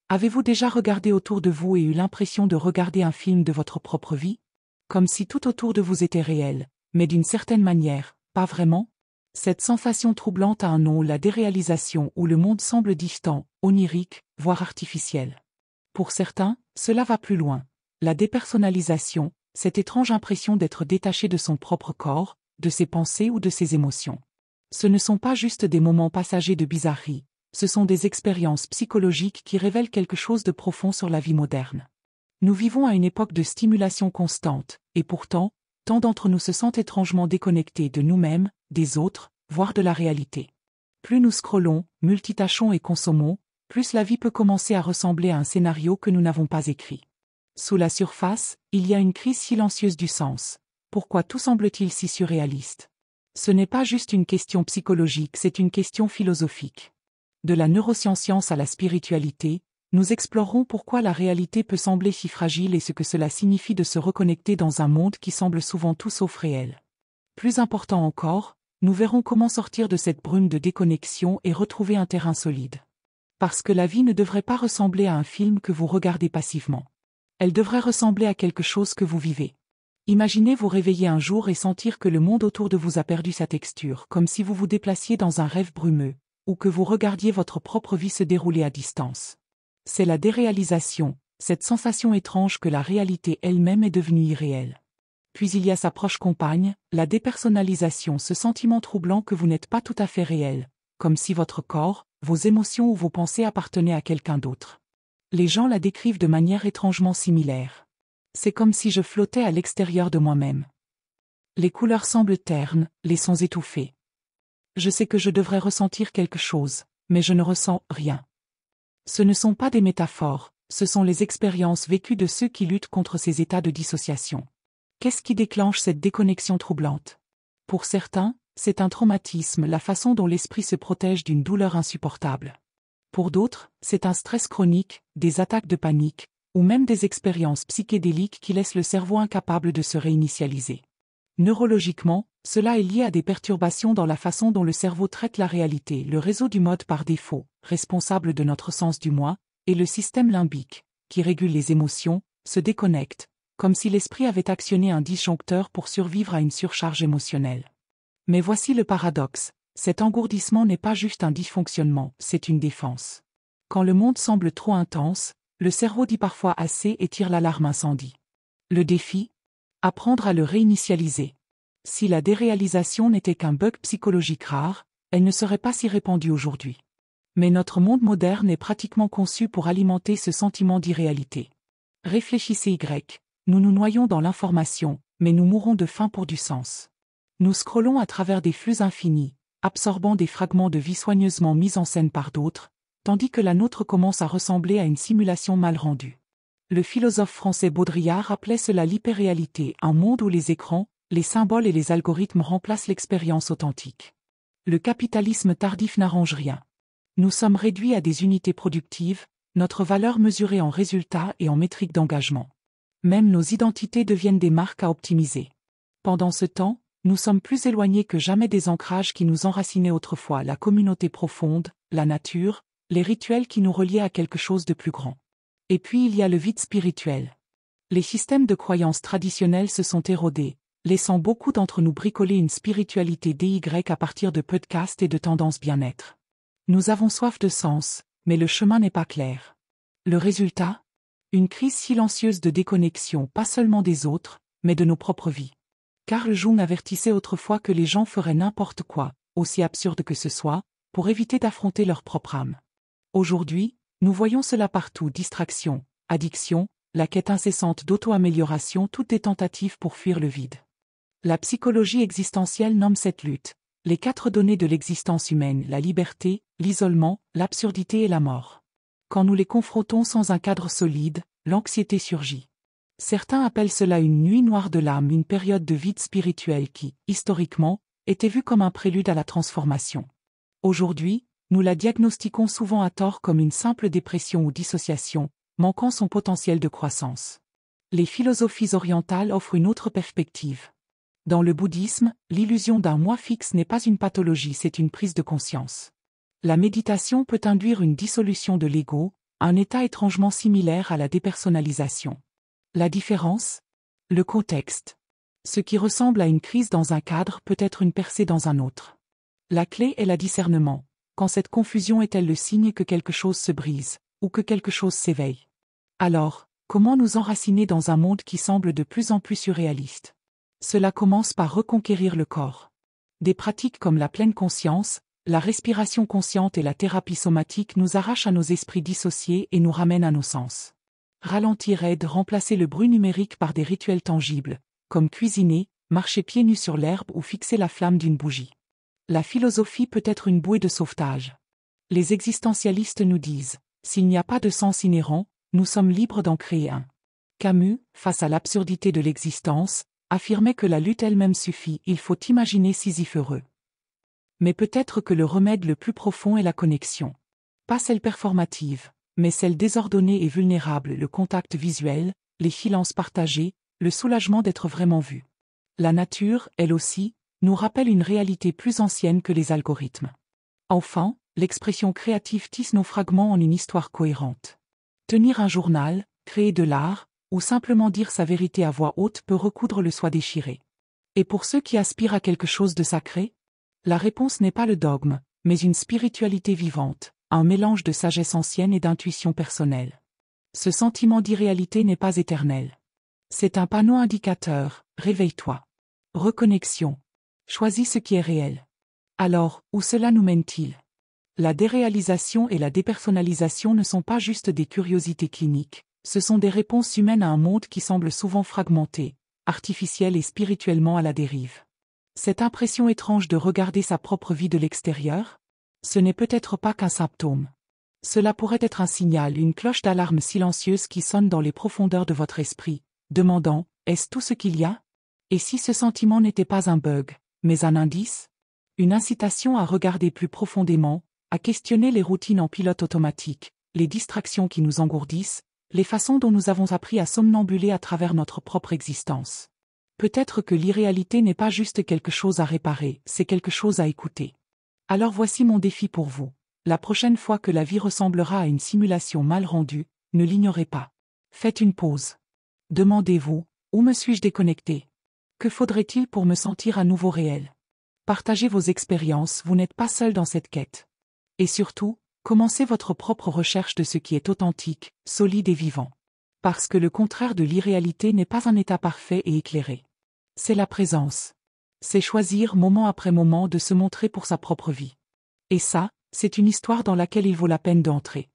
Avez-vous déjà regardé autour de vous et eu l'impression de regarder un film de votre propre vie? Comme si tout autour de vous était réel, mais d'une certaine manière, pas vraiment? Cette sensation troublante a un nom, la déréalisation, où le monde semble distant, onirique, voire artificiel. Pour certains, cela va plus loin. La dépersonnalisation, cette étrange impression d'être détaché de son propre corps, de ses pensées ou de ses émotions. Ce ne sont pas juste des moments passagers de bizarrerie, ce sont des expériences psychologiques qui révèlent quelque chose de profond sur la vie moderne. Nous vivons à une époque de stimulation constante, et pourtant, tant d'entre nous se sentent étrangement déconnectés de nous-mêmes, des autres, voire de la réalité. Plus nous scrollons, multitâchons et consommons, plus la vie peut commencer à ressembler à un scénario que nous n'avons pas écrit. Sous la surface, il y a une crise silencieuse du sens. Pourquoi tout semble-t-il si surréaliste? Ce n'est pas juste une question psychologique, c'est une question philosophique. De la neuroscience à la spiritualité, nous explorerons pourquoi la réalité peut sembler si fragile et ce que cela signifie de se reconnecter dans un monde qui semble souvent tout sauf réel. Plus important encore, nous verrons comment sortir de cette brume de déconnexion et retrouver un terrain solide. Parce que la vie ne devrait pas ressembler à un film que vous regardez passivement. Elle devrait ressembler à quelque chose que vous vivez. Imaginez vous réveiller un jour et sentir que le monde autour de vous a perdu sa texture, comme si vous vous déplaciez dans un rêve brumeux, ou que vous regardiez votre propre vie se dérouler à distance. C'est la déréalisation, cette sensation étrange que la réalité elle-même est devenue irréelle. Puis il y a sa proche compagne, la dépersonnalisation, ce sentiment troublant que vous n'êtes pas tout à fait réel, comme si votre corps, vos émotions ou vos pensées appartenaient à quelqu'un d'autre. Les gens la décrivent de manière étrangement similaire. C'est comme si je flottais à l'extérieur de moi-même. Les couleurs semblent ternes, les sons étouffés. Je sais que je devrais ressentir quelque chose, mais je ne ressens rien. Ce ne sont pas des métaphores, ce sont les expériences vécues de ceux qui luttent contre ces états de dissociation. Qu'est-ce qui déclenche cette déconnexion troublante? Pour certains, c'est un traumatisme, la façon dont l'esprit se protège d'une douleur insupportable. Pour d'autres, c'est un stress chronique, des attaques de panique, ou même des expériences psychédéliques qui laissent le cerveau incapable de se réinitialiser. Neurologiquement, cela est lié à des perturbations dans la façon dont le cerveau traite la réalité, le réseau du mode par défaut, responsable de notre sens du moi, et le système limbique, qui régule les émotions, se déconnecte, comme si l'esprit avait actionné un disjoncteur pour survivre à une surcharge émotionnelle. Mais voici le paradoxe, cet engourdissement n'est pas juste un dysfonctionnement, c'est une défense. Quand le monde semble trop intense, le cerveau dit parfois assez et tire l'alarme incendie. Le défi? Apprendre à le réinitialiser. Si la déréalisation n'était qu'un bug psychologique rare, elle ne serait pas si répandue aujourd'hui. Mais notre monde moderne est pratiquement conçu pour alimenter ce sentiment d'irréalité. Réfléchissez nous nous noyons dans l'information, mais nous mourrons de faim pour du sens. Nous scrollons à travers des flux infinis, absorbant des fragments de vie soigneusement mis en scène par d'autres, tandis que la nôtre commence à ressembler à une simulation mal rendue. Le philosophe français Baudrillard appelait cela l'hyperréalité, un monde où les écrans, les symboles et les algorithmes remplacent l'expérience authentique. Le capitalisme tardif n'arrange rien. Nous sommes réduits à des unités productives, notre valeur mesurée en résultats et en métriques d'engagement. Même nos identités deviennent des marques à optimiser. Pendant ce temps, nous sommes plus éloignés que jamais des ancrages qui nous enracinaient autrefois, la communauté profonde, la nature, les rituels qui nous reliaient à quelque chose de plus grand. Et puis il y a le vide spirituel. Les systèmes de croyances traditionnels se sont érodés, laissant beaucoup d'entre nous bricoler une spiritualité DY à partir de podcasts et de tendances bien-être. Nous avons soif de sens, mais le chemin n'est pas clair. Le résultat? Une crise silencieuse de déconnexion, pas seulement des autres, mais de nos propres vies. Carl Jung avertissait autrefois que les gens feraient n'importe quoi, aussi absurde que ce soit, pour éviter d'affronter leur propre âme. Aujourd'hui, nous voyons cela partout, distraction, addiction, la quête incessante d'auto-amélioration, toutes des tentatives pour fuir le vide. La psychologie existentielle nomme cette lutte les 4 données de l'existence humaine, la liberté, l'isolement, l'absurdité et la mort. Quand nous les confrontons sans un cadre solide, l'anxiété surgit. Certains appellent cela une nuit noire de l'âme, une période de vide spirituel qui, historiquement, était vue comme un prélude à la transformation. Aujourd'hui, nous la diagnostiquons souvent à tort comme une simple dépression ou dissociation, manquant son potentiel de croissance. Les philosophies orientales offrent une autre perspective. Dans le bouddhisme, l'illusion d'un moi fixe n'est pas une pathologie, c'est une prise de conscience. La méditation peut induire une dissolution de l'ego, Un état étrangement similaire à la dépersonnalisation. La différence? Le contexte. Ce qui ressemble à une crise dans un cadre peut être une percée dans un autre. La clé est le discernement. Quand cette confusion est-elle le signe que quelque chose se brise, ou que quelque chose s'éveille? Alors, comment nous enraciner dans un monde qui semble de plus en plus surréaliste? Cela commence par reconquérir le corps. Des pratiques comme la pleine conscience, la respiration consciente et la thérapie somatique nous arrachent à nos esprits dissociés et nous ramènent à nos sens. Ralentir aide remplacer le bruit numérique par des rituels tangibles, comme cuisiner, marcher pieds nus sur l'herbe ou fixer la flamme d'une bougie. La philosophie peut être une bouée de sauvetage. Les existentialistes nous disent, s'il n'y a pas de sens inhérent, nous sommes libres d'en créer un. Camus, face à l'absurdité de l'existence, affirmait que la lutte elle-même suffit, il faut imaginer Sisyphe heureux. Mais peut-être que le remède le plus profond est la connexion. Pas celle performative, mais celle désordonnée et vulnérable, le contact visuel, les silences partagés, le soulagement d'être vraiment vu. La nature, elle aussi, nous rappelle une réalité plus ancienne que les algorithmes. Enfin, l'expression créative tisse nos fragments en une histoire cohérente. Tenir un journal, créer de l'art, ou simplement dire sa vérité à voix haute peut recoudre le soi déchiré. Et pour ceux qui aspirent à quelque chose de sacré? La réponse n'est pas le dogme, mais une spiritualité vivante, un mélange de sagesse ancienne et d'intuition personnelle. Ce sentiment d'irréalité n'est pas éternel. C'est un panneau indicateur, réveille-toi. Reconnexion. Choisis ce qui est réel. Alors, où cela nous mène-t-il? La déréalisation et la dépersonnalisation ne sont pas juste des curiosités cliniques, ce sont des réponses humaines à un monde qui semble souvent fragmenté, artificiel et spirituellement à la dérive. Cette impression étrange de regarder sa propre vie de l'extérieur? Ce n'est peut-être pas qu'un symptôme. Cela pourrait être un signal, une cloche d'alarme silencieuse qui sonne dans les profondeurs de votre esprit, demandant « Est-ce tout ce qu'il y a ?» Et si ce sentiment n'était pas un bug, mais un indice? Une incitation à regarder plus profondément, à questionner les routines en pilote automatique, les distractions qui nous engourdissent, les façons dont nous avons appris à somnambuler à travers notre propre existence. Peut-être que l'irréalité n'est pas juste quelque chose à réparer, c'est quelque chose à écouter. Alors voici mon défi pour vous. La prochaine fois que la vie ressemblera à une simulation mal rendue, ne l'ignorez pas. Faites une pause. Demandez-vous, où me suis-je déconnecté? Que faudrait-il pour me sentir à nouveau réel? Partagez vos expériences, vous n'êtes pas seul dans cette quête. Et surtout, commencez votre propre recherche de ce qui est authentique, solide et vivant. Parce que le contraire de l'irréalité n'est pas un état parfait et éclairé. C'est la présence. C'est choisir moment après moment de se montrer pour sa propre vie. Et ça, c'est une histoire dans laquelle il vaut la peine d'entrer.